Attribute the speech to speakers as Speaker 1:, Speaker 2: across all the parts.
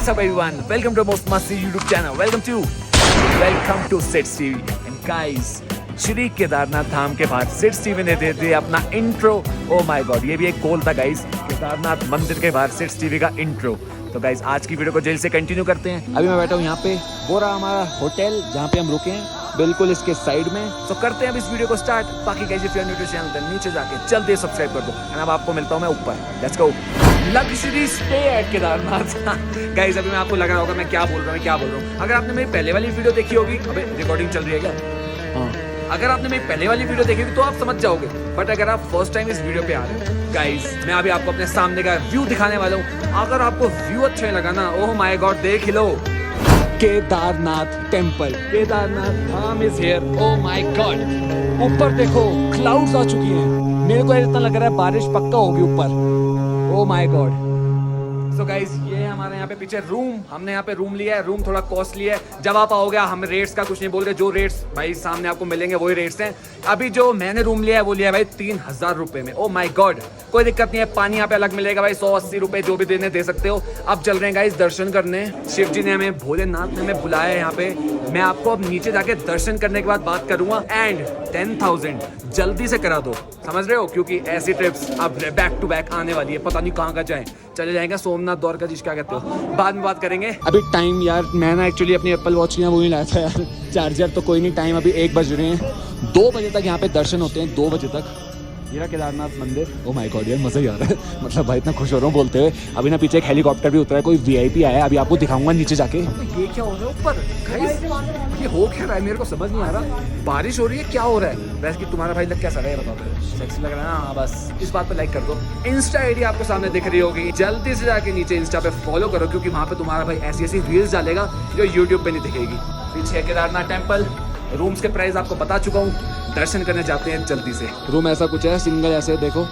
Speaker 1: What's up everyone? Welcome to Most Must See YouTube channel. Welcome to Sits TV. And guys, Shri Kedarnath धाम के बाद seats TV ने दे दिया अपना intro. Oh my God, ये भी एक गोल था गाइस, केदारनाथ मंदिर के बाहर सिट्स टीवी का इंट्रो. तो गाइस आज की वीडियो को जल्द से कंटिन्यू करते हैं. अभी मैं बैठा हूँ यहाँ पे, वो रहा हमारा होटल जहाँ पे हम रुके हैं, बिल्कुल इसके साइड में. तो करते हैं अब इस वीडियो को स्टार्ट. बाकी guys if you are new to channel then नीचे जाके जल्दी सब्सक्राइब कर दो. एंड अब आपको मिलता हूँ मैं ऊपर. Let's go. Luxury stay at Kedarnath. Guys अभी मैं आपको लग रहा होगा मैं क्या बोल रहा हूँ. अगर आपने मेरी पहले वाली वीडियो देखी होगी, अबे रिकॉर्डिंग चल रही है क्या? हाँ, अगर आपने मेरी पहले वाली वीडियो देखी होगी तो आप समझ जाओगे. बट अगर आप फर्स्ट टाइम इस वीडियो पे आ रहे हो गाइस, मैं अभी आपको अपने सामने का व्यू दिखाने वाला हूँ. अगर आपको व्यू अच्छा लगा ना, ओह माय गॉड, देख ही लो. Kedarnath temple, Kedarnath Dham is here. Oh my God, ऊपर देखो क्लाउड्स आ चुकी हैं. मेरे को इतना लग रहा है बारिश पक्का होगी ऊपर. ओह माय गॉड. सो गाइज ये हमारे यहाँ पे पीछे रूम, हमने यहाँ पे रूम लिया है. रूम थोड़ा कॉस्टली है. जब आप आओगे हम रेट्स का कुछ नहीं बोल रहे, जो रेट्स भाई सामने आपको मिलेंगे वही रेट्स हैं. अभी जो मैंने रूम लिया है वो लिया है भाई 3000 रुपए में. ओ माय गॉड, कोई दिक्कत नहीं है. पानी यहाँ पे अलग मिलेगा भाई, 180 रुपए जो भी देने दे सकते हो. अब चल रहे हैं गाइज दर्शन करने. शिव जी ने हमें, भोलेनाथ ने हमें बुलाया है यहाँ पे. मैं आपको अब नीचे जाके दर्शन करने के बाद बात करूंगा. एंड 10,000 जल्दी से करा दो, समझ रहे हो, क्योंकि ऐसी ट्रिप्स अब बैक टू बैक आने वाली है. पता नहीं कहाँ जाएं. चले जाएंगे सोमनाथ, द्वारकाधीश, क्या कहते हो, बाद में बात करेंगे. अभी टाइम यार, मैंने एक्चुअली अपनी एप्पल वॉच की वो ही लाया था यार, चार्जर. तो कोई नहीं, टाइम अभी 1 बज रहे हैं. 2 बजे तक यहाँ पे दर्शन होते हैं, 2 बजे तक. ये केदारनाथ मंदिर. ओ माय गॉड यार, मजा ही आ रहा है. मतलब भाई इतना खुश हो रहा हूँ बोलते हुए. अभी ना पीछे एक हेलीकॉप्टर भी उतरा है, कोई वीआईपी आया है. अभी आपको दिखाऊंगा नीचे जाके. ये क्या हो रहा है ऊपर गाइस, ये हो क्या रहा है मेरे को समझ नहीं आ रहा. बारिश हो रही है, क्या हो रहा है? वैसे कि तुम्हारा भाई लग कैसा रहा है बताओ. सेक्सी लग रहा है ना? बस इस बात पे लाइक कर दो. इंस्टा आईडी आपको सामने दिख रही होगी, जल्दी से जाके नीचे इंस्टा पे फॉलो करो, क्योंकि वहाँ पे तुम्हारा भाई ऐसी ऐसी रील्स डालेगा जो यूट्यूब पे नहीं दिखेगी. पीछे केदारनाथ टेम्पल. रूम्स के प्राइस आपको बता चुका हूँ. दर्शन करने जाते हैं जल्दी से. रूम ऐसा कुछ है, सिंगल ऐसे देखो.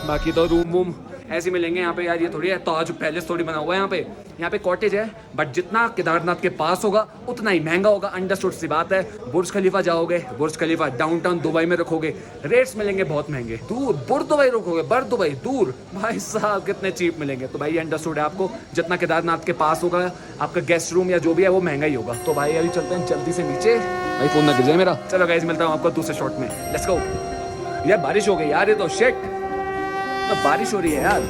Speaker 1: बाकी तो रूम वूम ऐसे मिलेंगे यहाँ पे यार. ये थोड़ी है ताज पैलेस थोड़ी बना हुआ है यहाँ पे. यहाँ पे कॉटेज है, बट जितना केदारनाथ के पास होगा उतना ही महंगा होगा. अंडरस्टूड सी बात है. बुर्ज खलीफा जाओगे, बुर्ज खलीफा डाउनटाउन दुबई में रखोगे, रेट्स मिलेंगे बहुत महंगे. दूर बुर्ज दुबई रखोगे, बर दुबई दूर, भाई साहब कितने चीप मिलेंगे. तो भाई अंडरस्टूड है आपको, जितना केदारनाथ के पास होगा आपका गेस्ट रूम या जो भी है वो महंगा ही होगा. तो भाई अभी चलते हैं जल्दी से नीचे. भाई फोन ना गिर जाए मेरा. चलो गाइस मिलता हूँ आपको दूसरे शॉट में. Let's go. यार बारिश हो गई यार, ये तो शिट, बारिश हो रही है यार.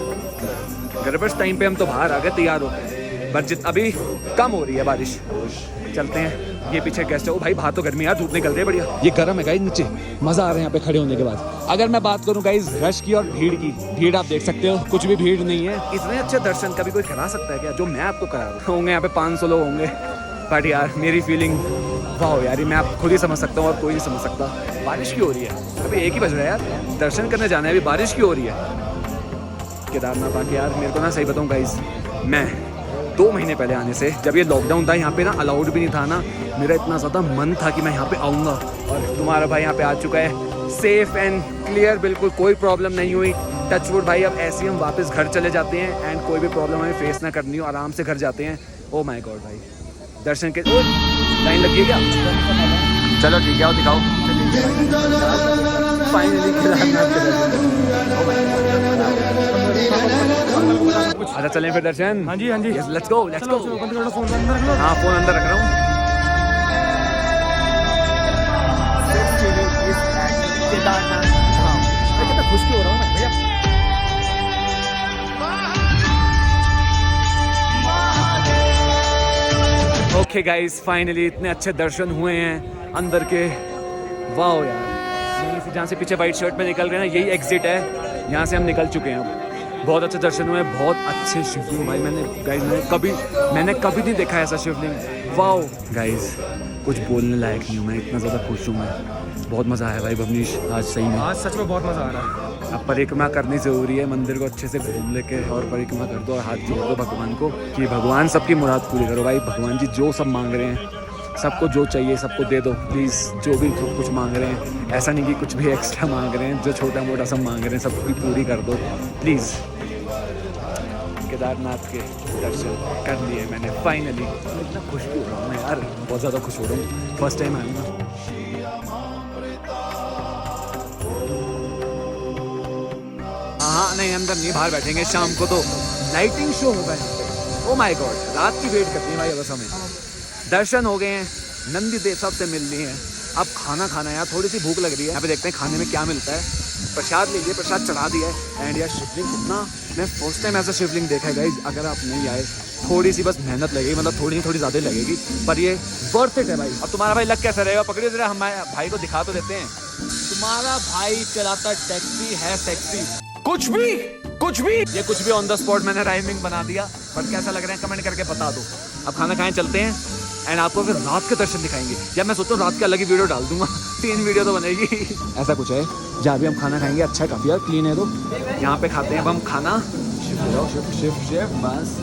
Speaker 1: गड़बड़ टाइम पे हम तो बाहर आ गए तैयार होकर, बट अभी कम हो रही है बारिश. चलते हैं. ये पीछे गेस्ट है. ओ भाई बाहर तो गर्मी यार, धूप निकल रही है बढ़िया. ये गर्म है गाइस नीचे, मजा आ रहा है यहाँ पे खड़े होने के बाद. अगर मैं बात करूँ गाइस रश की और भीड़ की, भीड़ आप देख सकते हो, कुछ भी भीड़ नहीं है. इतने अच्छे दर्शन कभी कोई करा सकता है क्या जो मैं आपको करा रहा हूँ? होंगे यहाँ पे 500 लोग होंगे. बट यार मेरी फीलिंग वाह यार, मैं आप खुद ही समझ सकता हूँ और कोई नहीं समझ सकता. बारिश क्यों हो रही है? अभी 1 ही बज रहा है यार, दर्शन करने जाना है, अभी बारिश क्यों हो रही है? केदारनाथ आके यार मेरे को ना सही बताऊँ गाइस, मैं 2 महीने पहले आने से, जब ये लॉकडाउन था यहाँ पे ना अलाउड भी नहीं था ना, मेरा इतना ज़्यादा मन था कि मैं यहाँ पे आऊँगा. और तुम्हारा भाई यहाँ पे आ चुका है, सेफ एंड क्लियर, बिल्कुल कोई प्रॉब्लम नहीं हुई. टचवुड भाई. अब ऐसे ही हम वापस घर चले जाते हैं एंड कोई भी प्रॉब्लम हमें फेस ना करनी हो, आराम से घर जाते हैं. ओ माय गॉड भाई, दर्शन के लाइन लगी है क्या? चलो ठीक है, आओ दिखाओ. फाइनली अच्छा चलें फिर दर्शन. हाँ जी हाँ जी, लेट्स गो लेट्स गो. हाँ फोन अंदर रख रहा हूँ. कितना खुश हो रहा हूँ भैया. ओके गाइस, फाइनली इतने अच्छे दर्शन हुए हैं अंदर के. वाह यार, यहीं से जहाँ से पीछे वाइट शर्ट में निकल रहे हैं ना, यही एग्जिट है, यहाँ से हम निकल चुके हैं. अब बहुत अच्छे दर्शन हुए, बहुत अच्छे शिवलिंग भाई. मैंने कभी नहीं देखा ऐसा शिवलिंग. वाओ गाइस, कुछ बोलने लायक नहीं हूँ मैं, इतना ज़्यादा खुश हूँ मैं. बहुत मज़ा आया भाई भवनीश आज, सही में आज सच में बहुत मज़ा आ रहा है. अब परिक्रमा करनी ज़रूरी है, मंदिर को अच्छे से घूम लेके और परिक्रमा कर दो और हाथ जोड़ दो भगवान को कि भगवान सबकी मुराद पूरी करो. भाई भगवान जी जो सब मांग रहे हैं, सबको जो चाहिए सबको दे दो प्लीज़. जो भी कुछ मांग रहे हैं, ऐसा नहीं कि कुछ भी एक्स्ट्रा मांग रहे हैं, जो छोटा मोटा सब मांग रहे हैं सबको पूरी कर दो प्लीज़. केदारनाथ के दर्शन कर लिए मैंने फाइनली. इतना खुश भी हो रहा हूँ मैं यार, बहुत ज़्यादा खुश हो रहा हूँ. फर्स्ट टाइम आया हूँ. हाँ नहीं अंदर नहीं, बाहर बैठेंगे. शाम को तो लाइटिंग शो होगा यहाँ पे. ओ माय गॉड, रात की वेट करती है भाई बस हमें। दर्शन हो गए हैं, नंदी देव साहब से मिल लिए हैं, अब खाना खाना है यार, थोड़ी सी भूख लग रही है। यहाँ पे देखते हैं खाने में क्या मिलता है। प्रसाद लीजिए, प्रसाद चढ़ा दिया है। एंड यार शिवलिंग कितना, मैं फर्स्ट टाइम ऐसा शिवलिंग देखा है गाइज। अगर आप नहीं आए, थोड़ी सी बस मेहनत लगेगी, मतलब थोड़ी ज़्यादा लगेगी, पर ये वर्थ इट है भाई। अब तुम्हारा भाई लग कैसा रहेगा, पकड़िए जरा, हमारे भाई को दिखा तो देते हैं। तुम्हारा भाई चलाता टैक्सी है सेक्सी, कुछ भी ये कुछ भी ऑन द स्पॉट मैंने राइमिंग बना दिया। बट कैसा लग रहा है कमेंट करके बता दो। अब खाना खाएं, चलते हैं एंड आपको फिर रात के दर्शन दिखाएंगे। या मैं सोचता हूँ रात की अलग ही वीडियो डाल दूंगा, 3 वीडियो तो बनेगी। ऐसा कुछ है जहाँ भी हम खाना खाएंगे, अच्छा है काफ़ी यार, क्लीन है। तो यहाँ पे खाते हैं अब हम खाना। शिव बस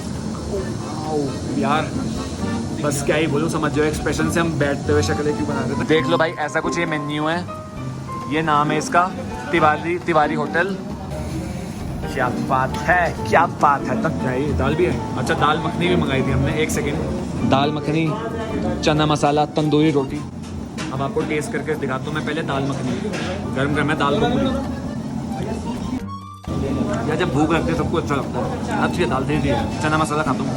Speaker 1: यार, बस क्या ही बोलूँ, समझ जाओ एक्सप्रेशन से हम बैठते हुए शक्लें क्यों बना रहे थे। देख लो भाई, ऐसा कुछ ये मेन्यू है, ये नाम है इसका तिवारी होटल। क्या बात है। तब चाहिए दाल भी है। अच्छा, दाल मखनी भी मंगाई थी हमने, 1 सेकेंड। दाल मखनी, चना मसाला, तंदूरी रोटी। अब आपको टेस्ट करके दिखाता हूँ मैं। पहले दाल मखनी गरम है, दाल को पूरी यार, जब भूख लगती है सबको अच्छा लगता है। अच्छी है दाल, दे दी है। चना मसाला खाता हूँ।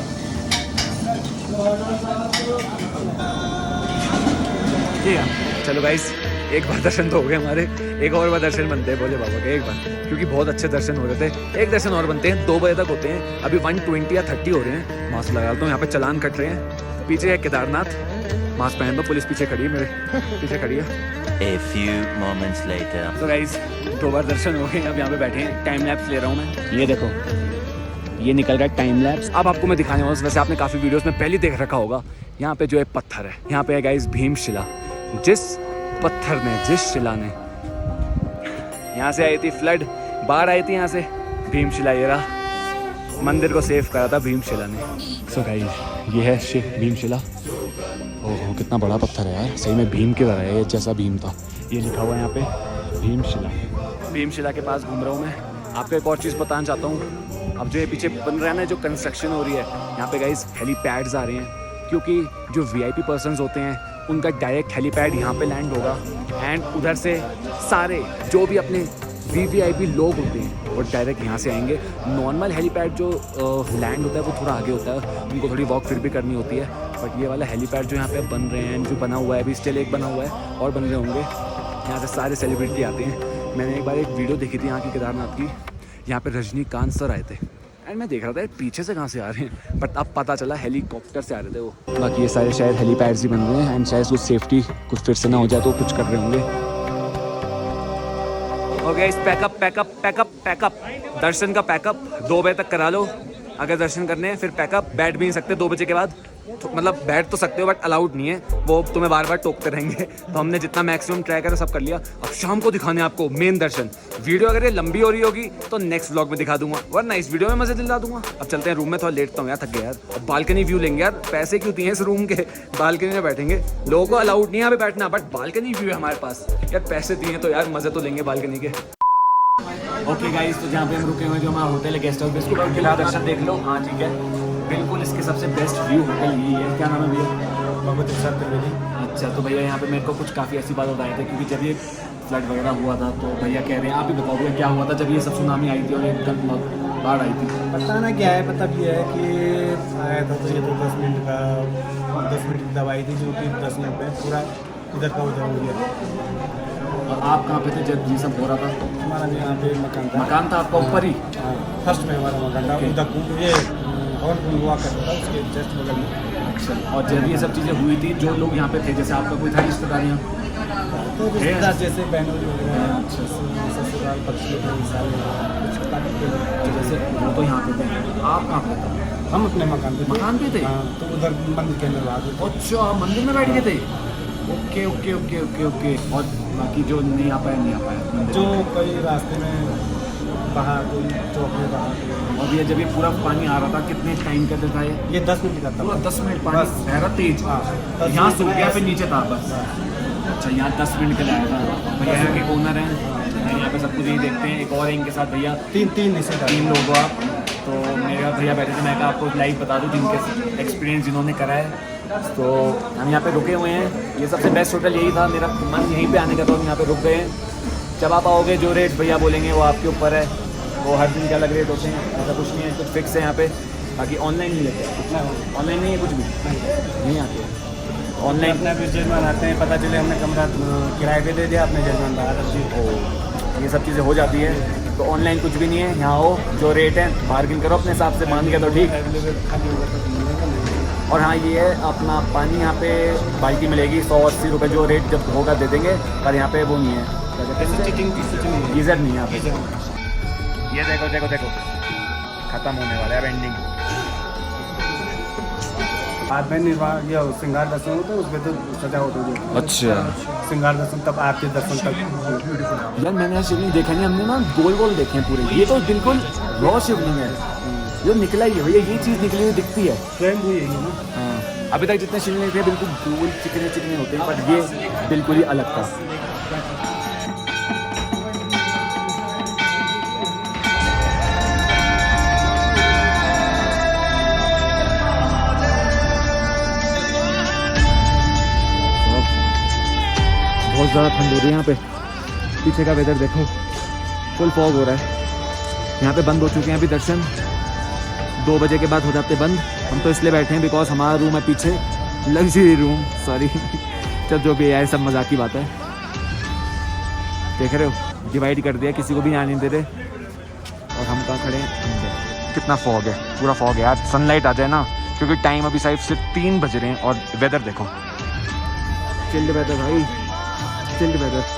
Speaker 1: ठीक है, चलो गाइस, एक बार दर्शन तो हो गए हमारे, एक और बार दर्शन बनते हैं भोले बाबा के, एक बार, क्योंकि बहुत अच्छे दर्शन हो रहे थे। एक दर्शन और बनते हैं, 2 बजे तक होते हैं। अभी 120 या 30 हो रहे हैं। मास्क लगा लेता हूँ, यहाँ पे चलान कट रहे हैं। पीछे है केदारनाथ, मास्क पहन दो, पुलिस पीछे खड़ी है, मेरे पीछे खड़ी है।
Speaker 2: A few moments later.
Speaker 1: तो गाइस 2 बार दर्शन हो गए, अब यहाँ पे बैठे हैं। टाइम लैप्स ले रहा हूँ मैं, ये देखो, ये निकल रहा है टाइम लैप्स। अब आपको मैं दिखाने वाला हूँ, वैसे आपने काफ़ी वीडियोस में पहले देख रखा होगा। यहाँ पे जो है पत्थर है, यहाँ पे है गाइस भीमशिला। जिस पत्थर ने, जिस शिला ने, यहाँ से आई थी फ्लड, बाढ़ आई थी यहाँ से, भीमशिला ये रहा, मंदिर को सेव करा था भीमशिला ने। सो गाइस ये है शिव भीमशिला। ओहो कितना बड़ा पत्थर है यार, सही में भीम की तरह है, जैसा भीम था। ये लिखा हुआ है यहाँ पे भीमशिला। भीमशिला के पास घूम रहा हूँ मैं। आपको एक और चीज़ बताना चाहता हूँ। अब जो ये पीछे बन रहा है ना, जो कंस्ट्रक्शन हो रही है यहाँ पे गाइस, हेलीपैड्स आ रहे हैं, क्योंकि जो VIP पर्सन्स होते हैं उनका डायरेक्ट हेलीपैड यहाँ पे लैंड होगा। एंड उधर से सारे जो भी अपने VVIP लोग होते हैं वो डायरेक्ट यहाँ से आएंगे। नॉर्मल हेलीपैड जो लैंड होता है वो थोड़ा आगे होता है, उनको थोड़ी वॉक फिर भी करनी होती है। बट ये वाला हेलीपैड जो यहाँ पे बन रहे हैं, जो बना हुआ है अभी, स्टिल एक बना हुआ है और बन रहे होंगे, यहाँ से सारे सेलिब्रिटी आते हैं। मैंने एक बार एक वीडियो देखी थी यहाँ की केदारनाथ की, यहाँ पे रजनीकांत सर आए थे एंड मैं देख रहा था पीछे से कहाँ से आ रहे हैं, बट अब पता चला हेलीकॉप्टर से आ रहे थे वो। बाकी ये सारे शायद हेलीपैड्स ही बन रहे हैं एंड शायद कुछ सेफ्टी कुछ फिर से ना हो जाए तो कुछ कर रहे होंगे। ओके, पैकअप दर्शन का पैकअप 2 बजे तक करा लो अगर दर्शन करने हैं, फिर पैकअप। बैठ भी नहीं सकते 2 बजे के बाद, तो मतलब बैठ तो सकते हो बट अलाउड नहीं है, वो तुम्हें बार बार टोकते रहेंगे। तो हमने जितना मैक्सिमम ट्राई करा सब कर लिया। अब शाम को दिखाने आपको मेन दर्शन। वीडियो अगर ये लंबी हो रही होगी तो नेक्स्ट व्लॉग में दिखा दूंगा, वरना इस वीडियो में मजे दिला दूंगा। अब चलते हैं रूम में, थोड़ा लेटता हूँ यार, थक गया यार। अब बालकनी व्यू लेंगे यार, पैसे क्यों दिए हैं इस रूम के, बालकनी में बैठेंगे। लोगों को अलाउड नहीं है यहाँ पे बैठना, बट बालकनी व्यू है हमारे पास यार, पैसे दिए तो यार मजे तो लेंगे बालकनी के। ओके गाइस, तो जहाँ पे हम रुके हुए हैं जो हमारा होटल है, गेस्ट हाउस, इसको फिलहाल दर्शन देख लो। हाँ ठीक है, बिल्कुल इसके सबसे बेस्ट व्यू होटल यही है। क्या नाम है भैया?
Speaker 3: बहुत अच्छा त्रिवेदी।
Speaker 1: अच्छा, तो भैया यहाँ पे मेरे को कुछ काफ़ी ऐसी बात बताई थी, क्योंकि जब ये फ्लड वगैरह हुआ था तो भैया कह रहे हैं, आप ही बताओ भैया क्या हुआ था जब ये सब सुनामी आई थी और एकदम बाढ़ आई थी।
Speaker 3: पता ना क्या है, मतलब ये है कि आया था तो ये तो 10 मिनट की दवाई थी, जो कि 10 मिनट में पूरा इधर का उधर हो गया।
Speaker 1: और आप कहाँ पे थे जब ये सब हो रहा था?
Speaker 3: हमारा भी यहाँ पे
Speaker 1: मकान था आपका ऊपर ही?
Speaker 3: हाँ, फर्स्ट में हमारा मकान था, उधर ये हवन कुंड हुआ करता था उसके जस्ट बगल में।
Speaker 1: अच्छा, और जब ये सब चीज़ें हुई थी, जो लोग यहाँ पे थे, जैसे आपका कोई था रिश्तेदारियाँ?
Speaker 3: तो रिश्तेदार जैसे बहनों वगैरह, ससुराल पक्ष के
Speaker 1: जैसे वो तो यहाँ पे थे, आप कहाँ पे थे?
Speaker 3: हम अपने मकान पे
Speaker 1: थे।
Speaker 3: हाँ, तो उधर मंदिर के अंदर आ गए।
Speaker 1: अच्छा, मंदिर में बैठ गए थे। Okay okay okay okay okay. और बाकी जो नहीं आ पाया
Speaker 3: जो कोई रास्ते में बहा, कोई चौक में बहा।
Speaker 1: और ये जब ये पूरा पानी आ रहा था, कितने टाइम का था
Speaker 3: ये 10 मिनट का था।
Speaker 1: पूरा 10 मिनट पानी बह रहा तेज।
Speaker 3: हाँ,
Speaker 1: यहाँ सूख गया, फिर नीचे था बस। अच्छा, यहाँ 10 मिनट के लिए आया था। भैया यहाँ के ओनर हैं, यहाँ पे सब कुछ यही देखते हैं। एक और इनके साथ भैया, तीन लोग हो आप। तो मेरे भैया बैठे थे, मैं कहा आपको लाइव बता दूँ जिनके एक्सपीरियंस जिन्होंने करा है। तो हम यहाँ पे रुके हुए हैं, ये सबसे बेस्ट होटल यही था, मेरा मन यहीं पे आने का, तो हम यहाँ पे रुक गए हैं। जब आप आओगे जो रेट भैया बोलेंगे वो आपके ऊपर है, वो हर दिन के अलग रेट होते हैं, ऐसा कुछ नहीं है, कुछ फिक्स है यहाँ पे। बाकी ऑनलाइन नहीं लेते
Speaker 3: ना
Speaker 1: ऑनलाइन नहीं है कुछ भी नहीं आते ऑनलाइन
Speaker 3: अपना फिर जजमान आते हैं, पता चले हमने कमरा किराए पे दे दिया, अपने जजमान बाहर रख दिए।
Speaker 1: ये सब चीज़ें हो जाती है। तो ऑनलाइन कुछ भी नहीं है, यहाँ आओ जो रेट है बार्गिन करो अपने हिसाब से, मान के तो ठीक। और हाँ ये है अपना पानी यहाँ पे बाल्टी मिलेगी 180 रुपये, जो रेट जब होगा दे देंगे, पर यहाँ पे वो नहीं है, गीज़र नहीं है यहाँ पे। ये देखो देखो देखो ख़त्म होने वाला है एंडिंग।
Speaker 3: बाद में निर्वाह ये श्रृंगार दर्शन होता है, उसमें तो सजावट होती है।
Speaker 1: अच्छा
Speaker 3: श्रृंगार दर्शन तब आपके दर्शन तक।
Speaker 1: यार मैंने शिवलिंग देखा नहीं, हमने ना गोल गोल देखे हैं पूरे, ये तो बिल्कुल रॉ शिवलिंग है, जो निकला ही है भैया, ये चीज़ निकली हुई दिखती है।
Speaker 3: स्वयं हुई है ना।
Speaker 1: हाँ अभी तक जितने शिवलिंग थे बिल्कुल गोल चिकने चिकने होते हैं, पर ये बिल्कुल ही अलग था। बहुत ज़्यादा ठंड हो रही है यहाँ पे, पीछे का वेदर देखो, फुल फॉग हो रहा है। यहाँ पे बंद हो चुके हैं अभी दर्शन, 2 बजे के बाद हो जाते बंद। हम तो इसलिए बैठे हैं बिकॉज हमारा रूम है पीछे, लग्जरी रूम, सॉरी चल जो भी है सब मजाक की बात है। देख रहे हो डिवाइड कर दिया, किसी को भी आने दे रहे। और हम कहाँ खड़े हैं अंदर। कितना फॉग है, पूरा फॉग है यार, सनलाइट आ जाए ना, क्योंकि टाइम अभी शायद सिर्फ 3 बज रहे हैं। और वेदर देखो, चिल्ड वेदर भाई, चिल्ड वेदर।